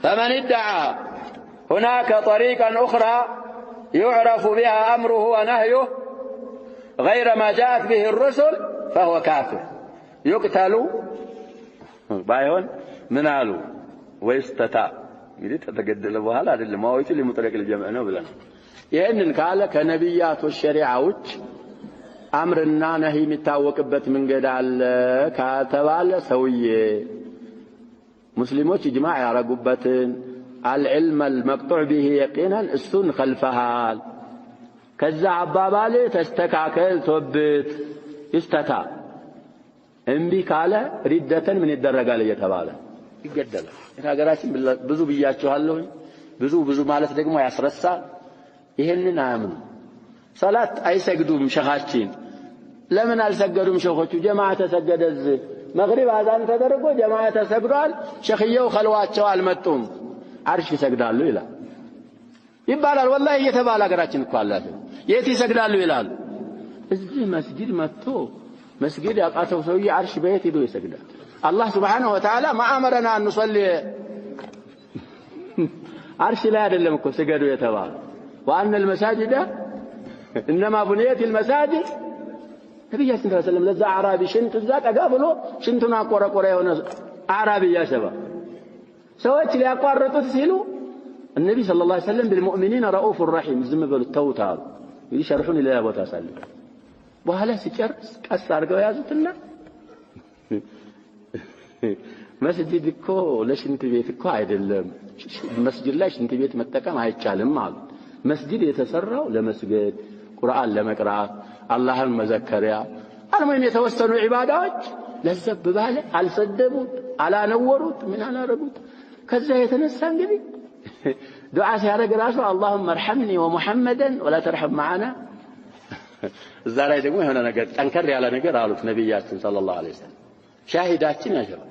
فمن ادعى هناك طريقا أخرى يعرف بها أمره ونهيه غير ما جاءت به الرسل فهو كافر يقتل بايون منالو ويستتع يريد تتقدل بها አይደለም ማውይቱ ለሙጥረቅ الجمع ነው ብለን ይሄንን ካለ ከነብያት ወሸሪዓዎች አምርና ነህይ የሚታወቅበት መንገድ አለ ከተባለ ሰውዬ ሙስሊሞች ኢጅማዕ ያረጉበትን العلم المقطوع به يقينا السن خلفها كذا عبابال تستكاكل توبت استتا انبي قاله ردة من الدرجال يتباله يقدل ሀገራችን ብዙ ብያችኋለሁ ብዙ ማለት ደግሞ ያስረሳል ይሄንን አያምኑ ሰላት አይሰግዱም ሸኻችን ለምን አልሰገዱም ሸኾቹ ጀማዓ ተሰገደዝ መግሪብ አዛን ተደርጎ ጀማዓ ተሰግዷል ሸኽየው ኸልዋቸው አልመጡም አርሽ ይሰግዳሉ ይላል ይባላል والله እየተባለ ሀገራችን እኮ አላለ የት ይሰግዳሉ ይላል እዚህ መስጊድ መጥቶ መስጊድ ያቃተው ሰውዬ አርሽ በየት ሄዶ ይሰግዳል الله سبحانه وتعالى ما أمرنا أن نصلي عرش لا يدلم اكو سجدوا يتبال وأن المساجد إنما بنيت المساجد النبي صلى الله عليه وسلم لذا أعرابي شنت الزاك أقابله شنتنا قرى قرى أعرابي يا شباب سويت لي أقارة تسهلوا النبي صلى الله عليه وسلم بالمؤمنين رؤوف الرحيم زم بلو التوتال يشرحون إلى أبو تسلم وهلا سكر كسر قويازتنا مسجد እኮ ለሽንት ቤት እኮ አይደለም መስጂድ ላይ ሽንት ቤት መጠቀም አይቻልም ማለት መስጂድ የተሰራው ለመስገድ ቁርአን ለመቅራት አላህን መዘከሪያ አልሙሂም የተወሰኑ ዒባዳዎች ለዘብ ባለ አልሰደቡት አላነወሩት ምን አላረጉት ከዛ የተነሳ እንግዲህ ዱዓ ሲያደርግ ራሱ اللهم ارحمني ومحمدا ولا ترحم معنا እዛ ላይ ደግሞ የሆነ ነገር ጠንከር ያለ ነገር አሉት ነብያችን ሰለላሁ ዐለይሂ ወሰለም ሻሂዳችን ያጀባ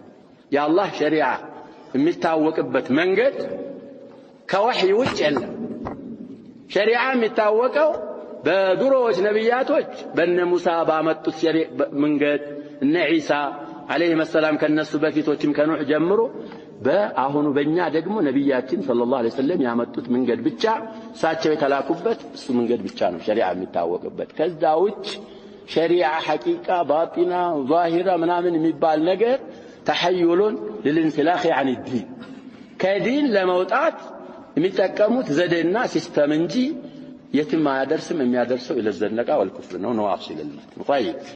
የአላህ ሸሪዓ የሚታወቅበት መንገድ ከወህይ ውጭ የለም ሸሪዓ የሚታወቀው በድሮዎች ነብያቶች በእነ ሙሳ ባመጡት ሸሪዓ መንገድ እነ ኢሳ አለይሂ ሰላም ከነሱ በፊቶችም ከኑህ ጀምሮ በአሁኑ በእኛ ደግሞ ነብያችን ሰለላሁ ዐለይሂ ወሰለም ያመጡት መንገድ ብቻ ሳቸው የተላኩበት እሱ መንገድ ብቻ ነው ሸሪዓ የሚታወቅበት ከዛ ውጭ شريعة حقيقة باطنة ظاهرة منامن ميبال نجر تحيل للانسلاخ عن الدين كدين لموتات متكموت زد الناس استمنجي يتم ما يدرس من يدرسه إلى الزندقة والكفر نواصل المات طيب